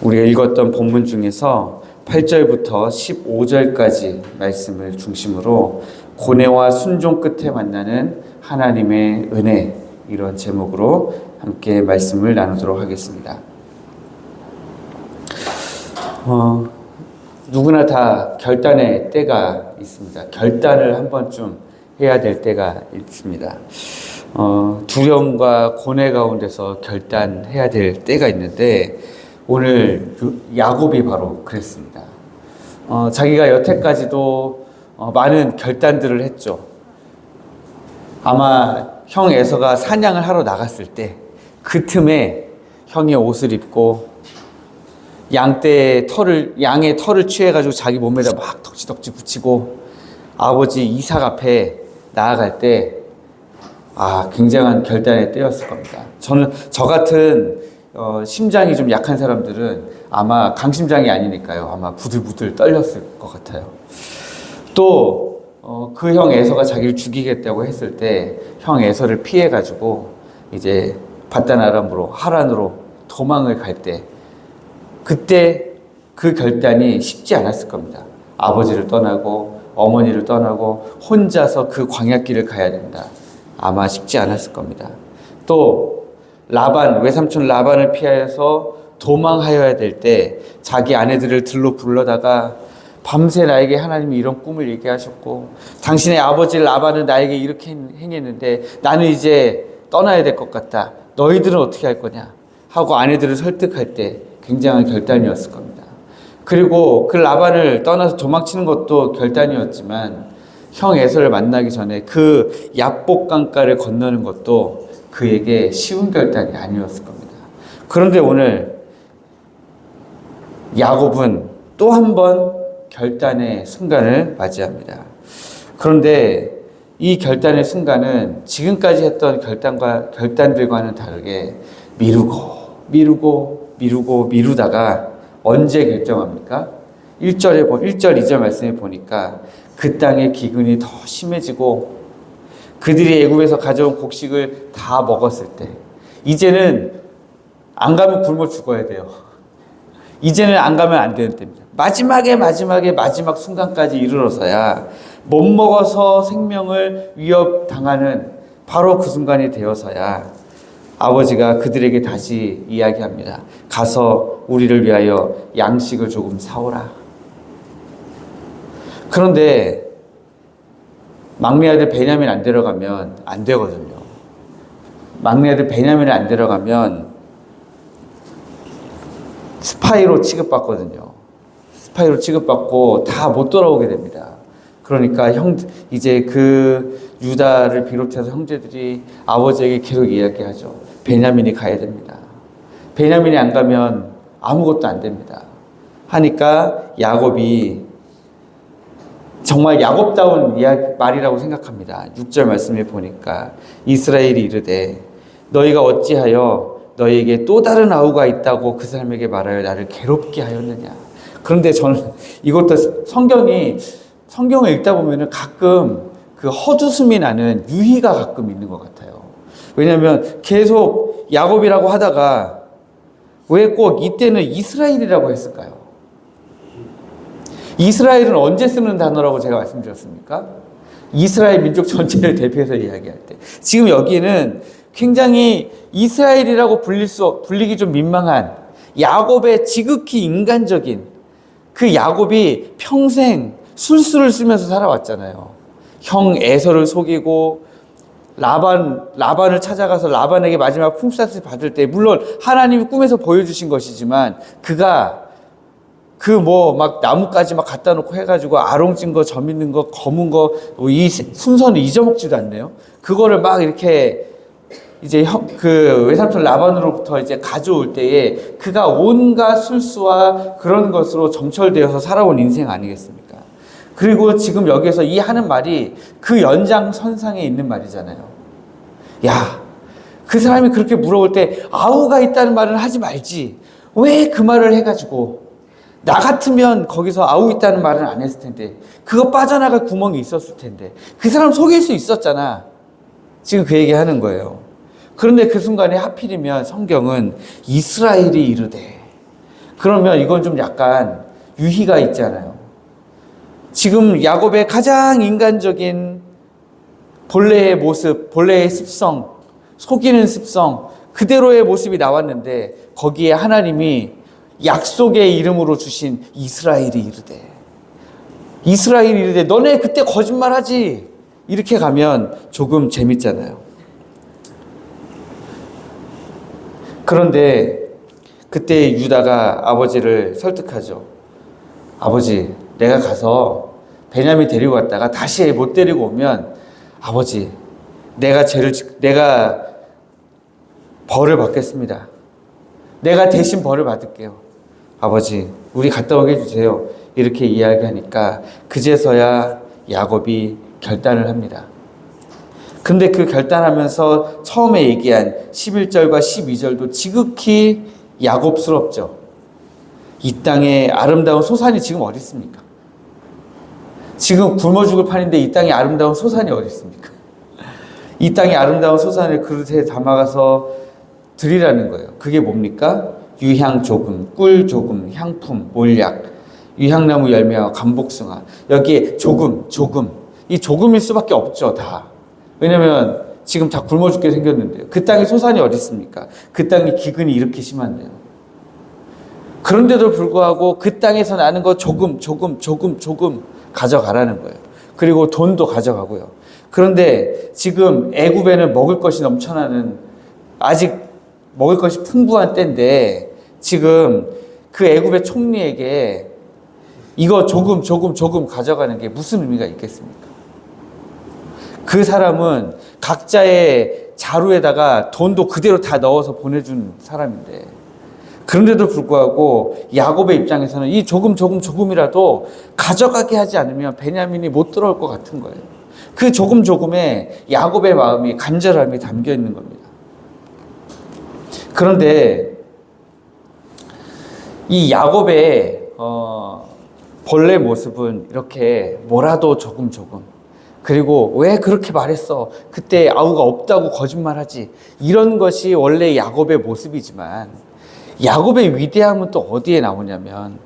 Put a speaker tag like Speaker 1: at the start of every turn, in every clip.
Speaker 1: 우리가 읽었던 본문 중에서 8절부터 15절까지 말씀을 중심으로 고뇌와 순종 끝에 만나는 하나님의 은혜, 이런 제목으로 함께 말씀을 나누도록 하겠습니다. 누구나 다 결단의 때가 있습니다. 결단을 한 번쯤 해야 될 때가 있습니다. 두려움과 고뇌 가운데서 결단해야 될 때가 있는데, 오늘 야곱이 바로 그랬습니다. 자기가 여태까지도 많은 결단들을 했죠. 아마 형 에서가 사냥을 하러 나갔을 때 그 틈에 형이 옷을 입고 양의 털을 취해가지고 자기 몸에다 막 덕지덕지 붙이고 아버지 이삭 앞에 나아갈 때, 굉장한 결단의 때였을 겁니다. 저 같은 심장이 좀 약한 사람들은 아마 강심장이 아니니까요, 아마 부들부들 떨렸을 것 같아요. 또 그 형 에서가 자기를 죽이겠다고 했을 때 형 에서를 피해가지고 이제 바단 아람으로 하란으로 도망을 갈 때, 그때 그 결단이 쉽지 않았을 겁니다. 아버지를 떠나고 어머니를 떠나고 혼자서 그 광야길을 가야 된다. 아마 쉽지 않았을 겁니다. 또 외삼촌 라반을 피하여서 도망하여야 될 때 자기 아내들을 들로 불러다가 밤새 나에게 하나님이 이런 꿈을 얘기하셨고, 당신의 아버지 라반은 나에게 이렇게 행했는데 나는 이제 떠나야 될 것 같다. 너희들은 어떻게 할 거냐 하고 아내들을 설득할 때 굉장한 결단이었을 겁니다. 그리고 그 라반을 떠나서 도망치는 것도 결단이었지만, 형 에서를 만나기 전에 그 야복강가를 건너는 것도 그에게 쉬운 결단이 아니었을 겁니다. 그런데 오늘 야곱은 또 한 번 결단의 순간을 맞이합니다. 그런데 이 결단의 순간은 지금까지 했던 결단들과는 다르게 미루다가 언제 결정합니까? 1절, 2절 말씀에 보니까 그 땅의 기근이 더 심해지고 그들이 애굽에서 가져온 곡식을 다 먹었을 때, 이제는 안 가면 굶어 죽어야 돼요. 이제는 안 가면 안 되는 때입니다. 마지막 순간까지 이르러서야 못 먹어서 생명을 위협당하는 바로 그 순간이 되어서야 아버지가 그들에게 다시 이야기합니다. 가서 우리를 위하여 양식을 조금 사오라. 그런데 막내 아들 베냐민 안 데려가면 안 되거든요. 막내 아들 베냐민을 안 데려가면 스파이로 취급받거든요. 스파이로 취급받고 다 못 돌아오게 됩니다. 그러니까 이제 그 유다를 비롯해서 형제들이 아버지에게 계속 이야기하죠. 베냐민이 가야 됩니다. 베냐민이 안 가면 아무것도 안 됩니다. 하니까 야곱이 정말 야곱다운 말이라고 생각합니다. 6절 말씀에 보니까 이스라엘이 이르되 너희가 어찌하여 너희에게 또 다른 아우가 있다고 그 사람에게 말하여 나를 괴롭게 하였느냐. 그런데 저는 이것도 성경을 읽다 보면은 가끔 그 헛웃음이 나는 유희가 가끔 있는 것 같아요. 왜냐하면 계속 야곱이라고 하다가 왜 꼭 이때는 이스라엘이라고 했을까요? 이스라엘은 언제 쓰는 단어라고 제가 말씀드렸습니까? 이스라엘 민족 전체를 대표해서 이야기할 때. 지금 여기는 굉장히 이스라엘이라고 불리기 좀 민망한 야곱의 지극히 인간적인 그 야곱이 평생 술수를 쓰면서 살아왔잖아요. 형 에서를 속이고 라반을 찾아가서 라반에게 마지막 품삯을 받을 때, 물론 하나님이 꿈에서 보여주신 것이지만 그가 막 나뭇가지 막 갖다 놓고 해가지고 아롱진 거, 점 있는 거, 검은 거, 이 순서는 잊어먹지도 않네요. 그거를 막 이렇게 이제 그 외삼촌 라반으로부터 이제 가져올 때에 그가 온갖 술수와 그런 것으로 점철되어서 살아온 인생 아니겠습니까? 그리고 지금 여기에서 이 하는 말이 그 연장선상에 있는 말이잖아요. 야, 그 사람이 그렇게 물어볼 때 아우가 있다는 말은 하지 말지. 왜 그 말을 해가지고 나 같으면 거기서 아우 있다는 말은 안 했을 텐데, 그거 빠져나갈 구멍이 있었을 텐데, 그 사람 속일 수 있었잖아. 지금 그 얘기 하는 거예요. 그런데 그 순간에 하필이면 성경은 이스라엘이 이르되, 그러면 이건 좀 약간 유희가 있잖아요. 지금 야곱의 가장 인간적인 본래의 모습, 본래의 습성, 속이는 습성, 그대로의 모습이 나왔는데 거기에 하나님이 약속의 이름으로 주신 이스라엘이 이르되 너네 그때 거짓말하지, 이렇게 가면 조금 재밌잖아요. 그런데 그때 유다가 아버지를 설득하죠. 아버지, 내가 가서 베냐민 데리고 갔다가 다시 못 데리고 오면 아버지, 내가 벌을 받겠습니다. 내가 대신 벌을 받을게요. 아버지, 우리 갔다 오게 해주세요. 이렇게 이야기하니까 그제서야 야곱이 결단을 합니다. 근데 그 결단하면서 처음에 얘기한 11절과 12절도 지극히 야곱스럽죠. 이 땅에 아름다운 소산이 지금 어디 있습니까? 지금 굶어 죽을 판인데 이 땅에 아름다운 소산이 어디 있습니까? 이 땅에 아름다운 소산을 그릇에 담아가서 드리라는 거예요. 그게 뭡니까? 유향 조금, 꿀 조금, 향품, 몰약, 유향나무 열매와 감복숭아. 여기에 조금. 이 조금일 수밖에 없죠, 다. 왜냐면 지금 다 굶어 죽게 생겼는데요. 그 땅에 소산이 어디 있습니까? 그 땅에 기근이 이렇게 심한데요. 그런데도 불구하고 그 땅에서 나는 거 조금 가져가라는 거예요. 그리고 돈도 가져가고요. 그런데 지금 애굽에는 먹을 것이 넘쳐나는, 아직 먹을 것이 풍부한 때인데 지금 그 애굽의 총리에게 이거 조금 가져가는 게 무슨 의미가 있겠습니까? 그 사람은 각자의 자루에다가 돈도 그대로 다 넣어서 보내준 사람인데, 그런데도 불구하고 야곱의 입장에서는 이 조금이라도 가져가게 하지 않으면 베냐민이 못 들어올 것 같은 거예요. 그 조금에 야곱의 마음이, 간절함이 담겨 있는 겁니다. 그런데 이 야곱의 본래 모습은 이렇게 뭐라도 조금, 그리고 왜 그렇게 말했어? 그때 아우가 없다고 거짓말하지. 이런 것이 원래 야곱의 모습이지만 야곱의 위대함은 또 어디에 나오냐면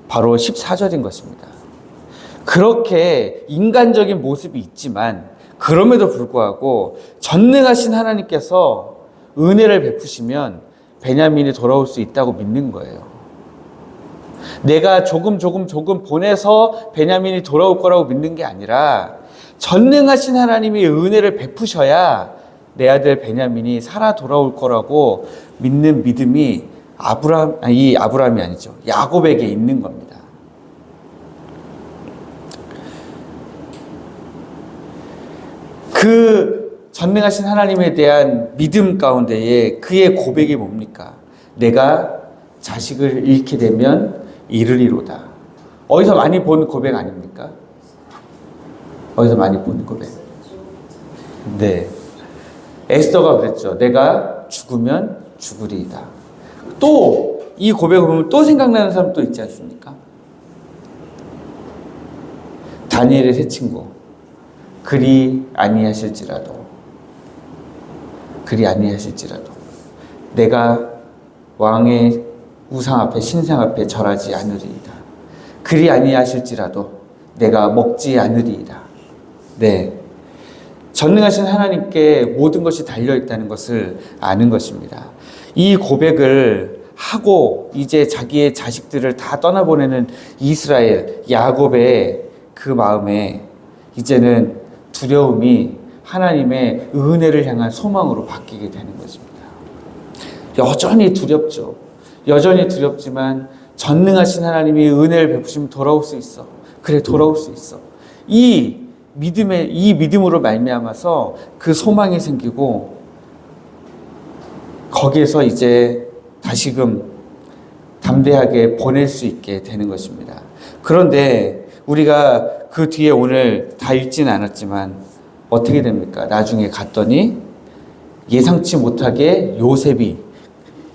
Speaker 1: 바로 14절인 것입니다. 그렇게 인간적인 모습이 있지만 그럼에도 불구하고 전능하신 하나님께서 은혜를 베푸시면 베냐민이 돌아올 수 있다고 믿는 거예요. 내가 조금 보내서 베냐민이 돌아올 거라고 믿는 게 아니라 전능하신 하나님이 은혜를 베푸셔야 내 아들 베냐민이 살아 돌아올 거라고 믿는 믿음이 아브라함이 아니죠. 야곱에게 있는 겁니다. 그 전능하신 하나님에 대한 믿음 가운데에 그의 고백이 뭡니까? 내가 자식을 잃게 되면 이르리로다. 어디서 많이 본 고백 아닙니까? 어디서 많이 본 고백. 네. 에스더가 그랬죠. 내가 죽으면 죽으리이다. 또 이 고백을 보면 또 생각나는 사람 또 있지 않습니까? 다니엘의 세 친구. 그리 아니하실지라도 내가 왕의 우상 앞에 신상 앞에 절하지 않으리이다. 그리 아니하실지라도 내가 먹지 않으리이다. 네, 전능하신 하나님께 모든 것이 달려있다는 것을 아는 것입니다. 이 고백을 하고 이제 자기의 자식들을 다 떠나보내는 이스라엘, 야곱의 그 마음에 이제는 두려움이 하나님의 은혜를 향한 소망으로 바뀌게 되는 것입니다. 여전히 두렵죠. 여전히 두렵지만 전능하신 하나님이 은혜를 베푸시면 돌아올 수 있어. 그래, 돌아올 수 있어. 이 믿음으로 말미암아서 그 소망이 생기고 거기에서 이제 다시금 담대하게 보낼 수 있게 되는 것입니다. 그런데 우리가 그 뒤에 오늘 다 읽지는 않았지만 어떻게 됩니까? 나중에 갔더니 예상치 못하게 요셉이,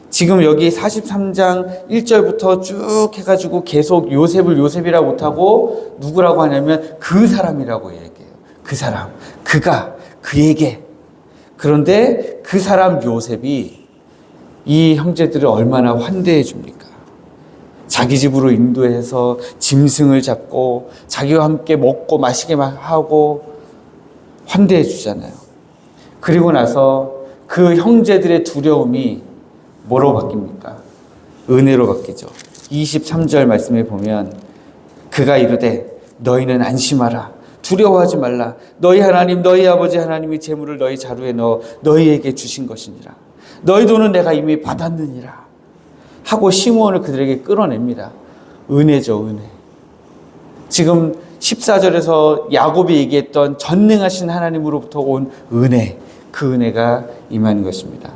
Speaker 1: 지금 여기 43장 1절부터 쭉 해가지고 계속 요셉이라고 못하고 누구라고 하냐면 그 사람이라고 얘기해요. 그 사람, 그에게. 그런데 그 사람 요셉이 이 형제들을 얼마나 환대해 줍니까? 자기 집으로 인도해서 짐승을 잡고 자기와 함께 먹고 마시게 하고 환대해 주잖아요. 그리고 나서 그 형제들의 두려움이 뭐로 바뀝니까? 은혜로 바뀌죠. 23절 말씀에 보면 그가 이르되 너희는 안심하라. 두려워하지 말라. 너희 하나님 너희 아버지 하나님이 재물을 너희 자루에 넣어 너희에게 주신 것이니라. 너희 돈은 내가 이미 받았느니라 하고 시므온을 그들에게 끌어냅니다. 은혜죠, 은혜. 지금 14절에서 야곱이 얘기했던 전능하신 하나님으로부터 온 은혜, 그 은혜가 임하는 것입니다.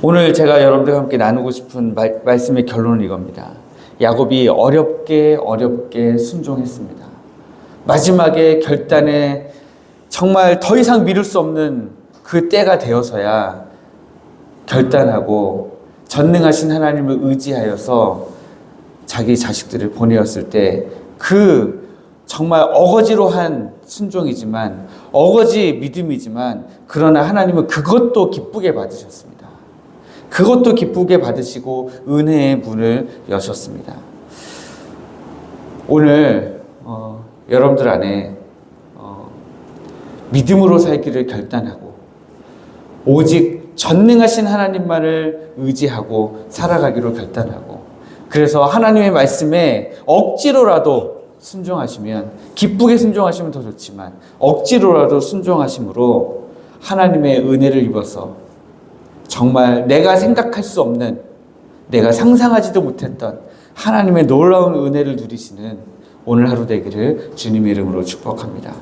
Speaker 1: 오늘 제가 여러분들과 함께 나누고 싶은 말씀의 결론은 이겁니다. 야곱이 어렵게 순종했습니다. 마지막에 결단에 정말 더 이상 미룰 수 없는 그 때가 되어서야 결단하고 전능하신 하나님을 의지하여서 자기 자식들을 보내었을 때 그 정말 어거지로 한 순종이지만 어거지 믿음이지만 그러나 하나님은 그것도 기쁘게 받으셨습니다. 그것도 기쁘게 받으시고 은혜의 문을 여셨습니다. 오늘 여러분들 안에 믿음으로 살기를 결단하고 오직 전능하신 하나님만을 의지하고 살아가기로 결단하고 그래서 하나님의 말씀에 억지로라도 순종하시면 기쁘게 순종하시면 더 좋지만 억지로라도 순종하심으로 하나님의 은혜를 입어서 정말 내가 생각할 수 없는 내가 상상하지도 못했던 하나님의 놀라운 은혜를 누리시는 오늘 하루 되기를 주님의 이름으로 축복합니다.